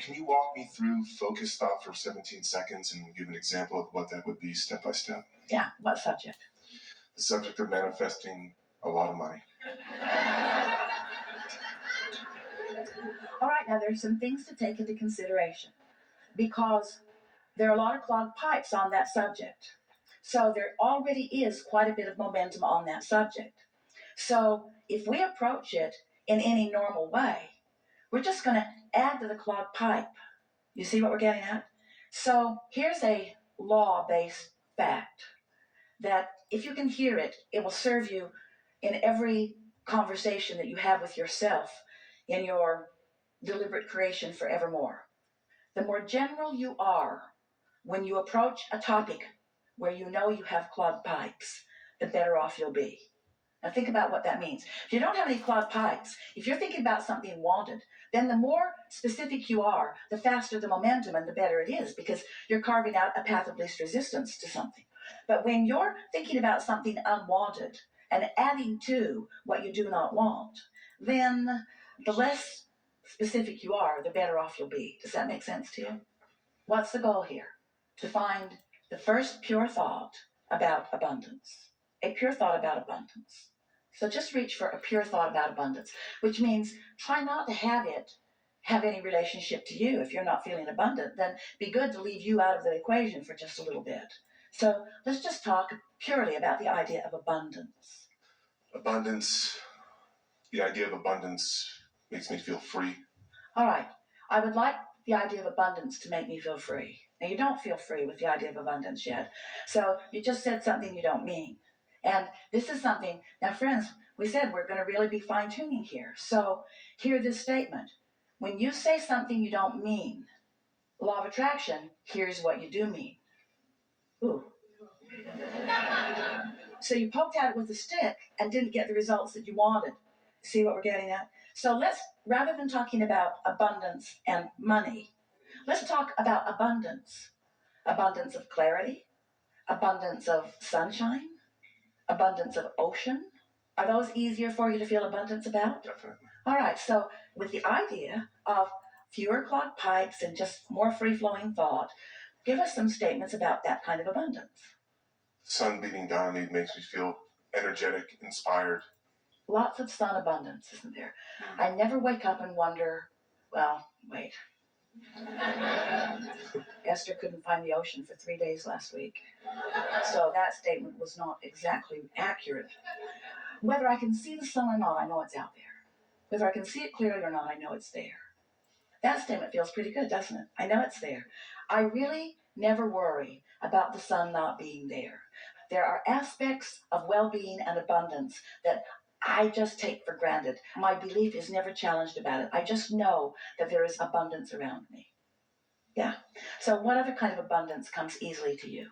can you walk me through focused thought for 17 seconds and give an example of what that would be step by step? Yeah, what subject? The subject of manifesting a lot of money. All right, now there's some things to take into consideration because there are a lot of clogged pipes on that subject. So there already is quite a bit of momentum on that subject. So if we approach it in any normal way, we're just going to add to the clogged pipe. You see what we're getting at? So here's a law-based fact that if you can hear it, it will serve you in every conversation that you have with yourself in your deliberate creation forevermore. The more general you are when you approach a topic where you know you have clogged pipes, the better off you'll be. Now think about what that means. If you don't have any clogged pipes, if you're thinking about something wanted, then the more specific you are, the faster the momentum and the better it is because you're carving out a path of least resistance to something. But when you're thinking about something unwanted and adding to what you do not want, then the less specific you are, the better off you'll be. Does that make sense to you? What's the goal here? To find the first pure thought about abundance. A pure thought about abundance. So just reach for a pure thought about abundance, which means try not to have it have any relationship to you. If you're not feeling abundant, then be good to leave you out of the equation for just a little bit. So let's just talk purely about the idea of abundance. Abundance, the idea of abundance makes me feel free. All right. I would like the idea of abundance to make me feel free. Now, you don't feel free with the idea of abundance yet. So you just said something you don't mean. And this is something, now friends, we said we're going to really be fine-tuning here. So hear this statement. When you say something you don't mean, law of attraction, here's what you do mean. Ooh. So you poked at it with a stick and didn't get the results that you wanted. See what we're getting at? So let's, rather than talking about abundance and money, let's talk about abundance. Abundance of clarity, abundance of sunshine, abundance of ocean. Are those easier for you to feel abundance about? Definitely. All right, so with the idea of fewer clogged pipes and just more free-flowing thought, give us some statements about that kind of abundance. The sun beating down on me makes me feel energetic, inspired. Lots of sun abundance, isn't there? I never wake up and wonder, well, wait. Esther couldn't find the ocean for 3 days last week. So that statement was not exactly accurate. Whether I can see the sun or not, I know it's out there. Whether I can see it clearly or not, I know it's there. That statement feels pretty good, doesn't it? I know it's there. I really never worry about the sun not being there. There are aspects of well-being and abundance that I just take for granted. My belief is never challenged about it. I just know that there is abundance around me. Yeah. So what other kind of abundance comes easily to you?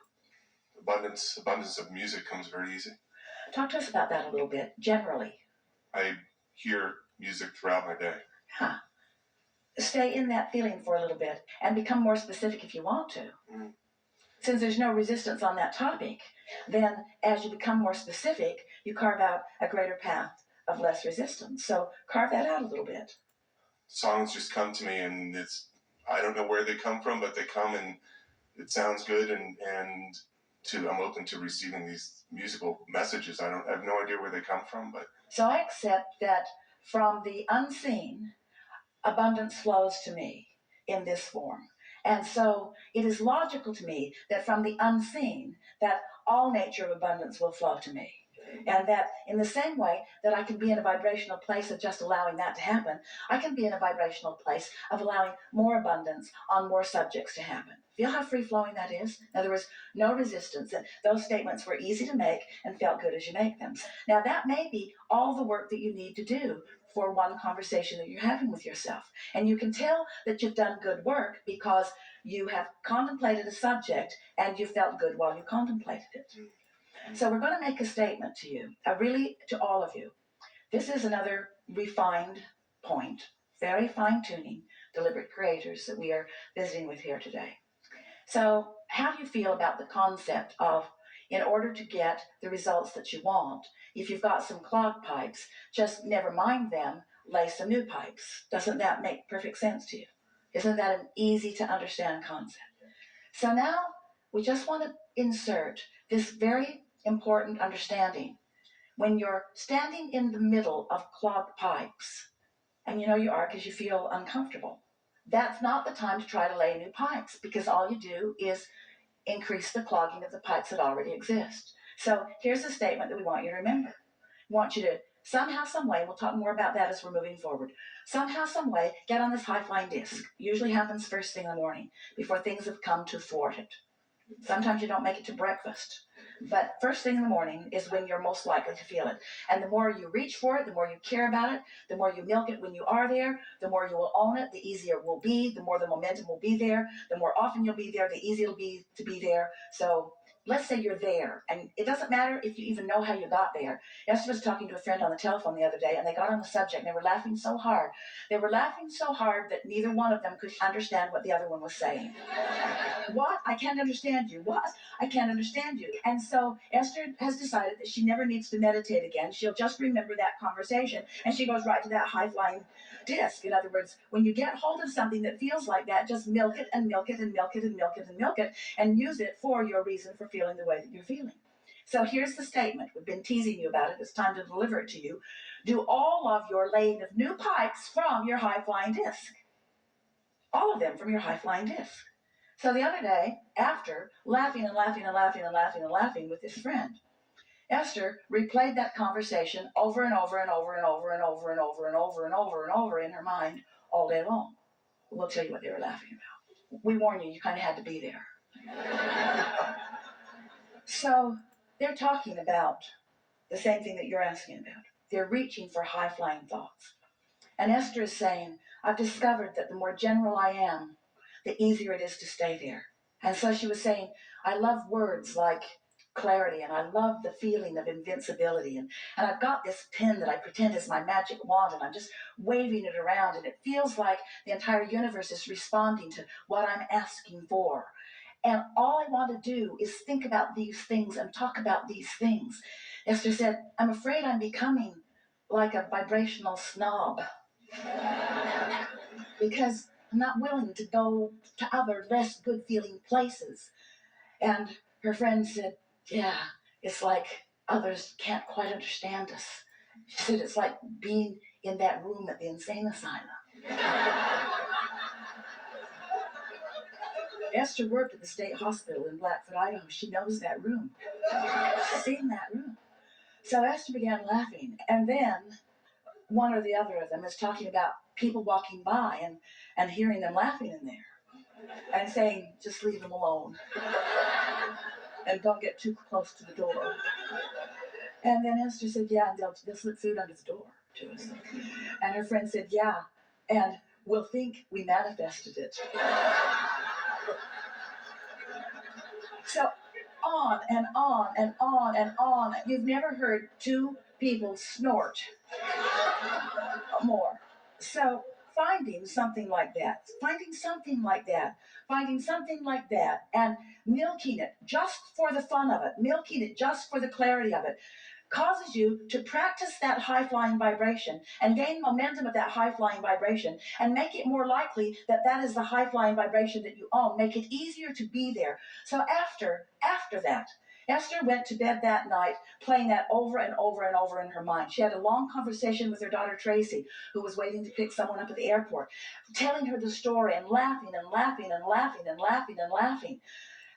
Abundance of music comes very easy. Talk to us about that a little bit, generally. I hear music throughout my day. Huh. Stay in that feeling for a little bit and become more specific if you want to. Since there's no resistance on that topic, then as you become more specific, you carve out a greater path of less resistance. So carve that out a little bit. Songs just come to me, and I don't know where they come from, but they come and it sounds good, and I'm open to receiving these musical messages. I have no idea where they come from, but so I accept that from the unseen, abundance flows to me in this form. And so it is logical to me that from the unseen, that all nature of abundance will flow to me. And that in the same way that I can be in a vibrational place of just allowing that to happen, I can be in a vibrational place of allowing more abundance on more subjects to happen. Feel how free-flowing that is? In other words, no resistance. And those statements were easy to make and felt good as you make them. Now, that may be all the work that you need to do for one conversation that you're having with yourself. And you can tell that you've done good work because you have contemplated a subject and you felt good while you contemplated it. So we're going to make a statement to you, really to all of you. This is another refined point, very fine-tuning, deliberate creators that we are visiting with here today. So how do you feel about the concept of, in order to get the results that you want, if you've got some clogged pipes, just never mind them, lay some new pipes? Doesn't that make perfect sense to you? Isn't that an easy to understand concept? So now we just want to insert this very important understanding. When you're standing in the middle of clogged pipes, and you know you are because you feel uncomfortable, that's not the time to try to lay new pipes, because all you do is increase the clogging of the pipes that already exist. So here's a statement that we want you to remember. We want you to somehow, some way, we'll talk more about that as we're moving forward, somehow, some way, get on this high-flying disc. Usually happens first thing in the morning, before things have come to thwart it. Sometimes you don't make it to breakfast. But first thing in the morning is when you're most likely to feel it. And the more you reach for it, the more you care about it, the more you milk it when you are there, the more you will own it, the easier it will be, the more the momentum will be there, the more often you'll be there, the easier it'll be to be there. So let's say you're there, and it doesn't matter if you even know how you got there. Esther was talking to a friend on the telephone the other day, and they got on the subject, and they were laughing so hard. They were laughing so hard that neither one of them could understand what the other one was saying. What? I can't understand you. What? I can't understand you. And so Esther has decided that she never needs to meditate again. She'll just remember that conversation, and she goes right to that high-flying disc. In other words, when you get hold of something that feels like that, just milk it and milk it and milk it and milk it and milk it, and use it for your reason for feeling the way that you're feeling. So here's the statement. We've been teasing you about it. It's time to deliver it to you. Do all of your laying of new pipes from your high-flying disc. All of them from your high-flying disc. So the other day, after laughing and laughing and laughing and laughing and laughing with his friend, Esther replayed that conversation over and over and over and over and over and over and over and over and over in her mind all day long. We'll tell you what they were laughing about. We warn you, you kind of had to be there. So they're talking about the same thing that you're asking about. They're reaching for high-flying thoughts. And Esther is saying, I've discovered that the more general I am, the easier it is to stay there. And so she was saying, I love words like clarity, and I love the feeling of invincibility. And I've got this pen that I pretend is my magic wand, and I'm just waving it around, and it feels like the entire universe is responding to what I'm asking for. And all I want to do is think about these things and talk about these things. Esther said, I'm afraid I'm becoming like a vibrational snob because I'm not willing to go to other less good feeling places. And her friend said, yeah, it's like others can't quite understand us. She said, it's like being in that room at the insane asylum. Esther worked at the state hospital in Blackfoot, Idaho. She knows that room. She's seen that room. So Esther began laughing, and then one or the other of them is talking about people walking by and hearing them laughing in there and saying, just leave them alone and don't get too close to the door. And then Esther said, yeah, and they'll slip food under the door to us. And her friend said, yeah, and we'll think we manifested it. So on and on and on and on. You've never heard two people snort more. So finding something like that, and milking it just for the fun of it, milking it just for the clarity of it, causes you to practice that high-flying vibration and gain momentum of that high-flying vibration and make it more likely that that is the high-flying vibration that you own. Make it easier to be there. So after that, Esther went to bed that night playing that over and over and over in her mind. She had a long conversation with her daughter Tracy, who was waiting to pick someone up at the airport, telling her the story and laughing and laughing and laughing and laughing and laughing.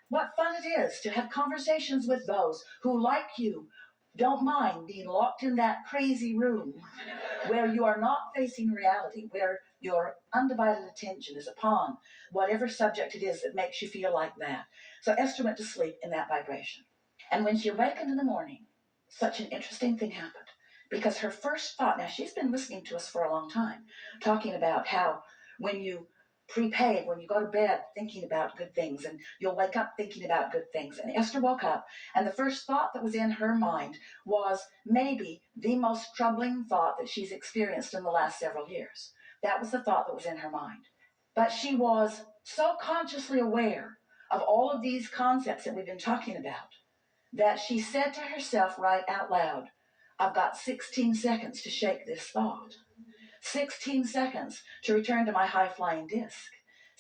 What fun it is to have conversations with those who, like you, don't mind being locked in that crazy room where you are not facing reality, where your undivided attention is upon whatever subject it is that makes you feel like that. So Esther went to sleep in that vibration. And when she awakened in the morning, such an interesting thing happened. Because her first thought, now she's been listening to us for a long time, talking about how when you prepay, when you go to bed thinking about good things, and you'll wake up thinking about good things. And Esther woke up, and the first thought that was in her mind was maybe the most troubling thought that she's experienced in the last several years. That was the thought that was in her mind. But she was so consciously aware of all of these concepts that we've been talking about that she said to herself right out loud, I've got 16 seconds to shake this thought. 16 seconds to return to my high-flying disc.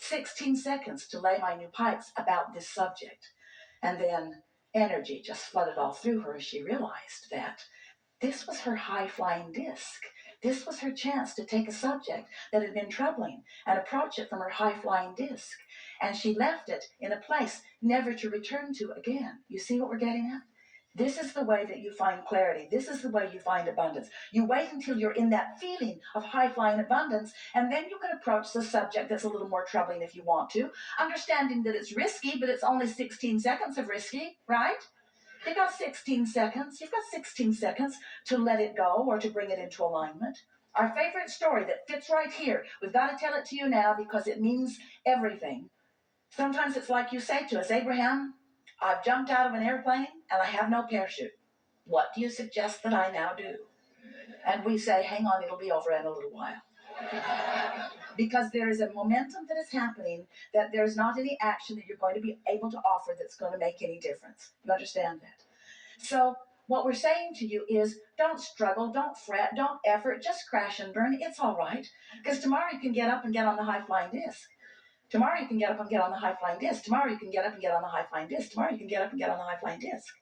16 seconds to lay my new pipes about this subject. And then energy just flooded all through her as she realized that this was her high-flying disc. This was her chance to take a subject that had been troubling and approach it from her high-flying disc. And she left it in a place never to return to again. You see what we're getting at? This is the way that you find clarity. This is the way you find abundance. You wait until you're in that feeling of high-flying abundance, and then you can approach the subject that's a little more troubling if you want to, understanding that it's risky, but it's only 16 seconds of risky, right? You've got 16 seconds. You've got 16 seconds to let it go or to bring it into alignment. Our favorite story that fits right here. We've got to tell it to you now because it means everything. Sometimes it's like you say to us, Abraham, I've jumped out of an airplane and I have no parachute. What do you suggest that I now do? And we say, hang on, it'll be over in a little while. Because there is a momentum that is happening that there's not any action that you're going to be able to offer that's going to make any difference. You understand that? So what we're saying to you is don't struggle, don't fret, don't effort, just crash and burn. It's all right. Because tomorrow you can get up and get on the high-flying disc. Tomorrow you can get up and get on the high-flying disc. Tomorrow you can get up and get on the high-flying disc. Tomorrow you can get up and get on the high-flying disc.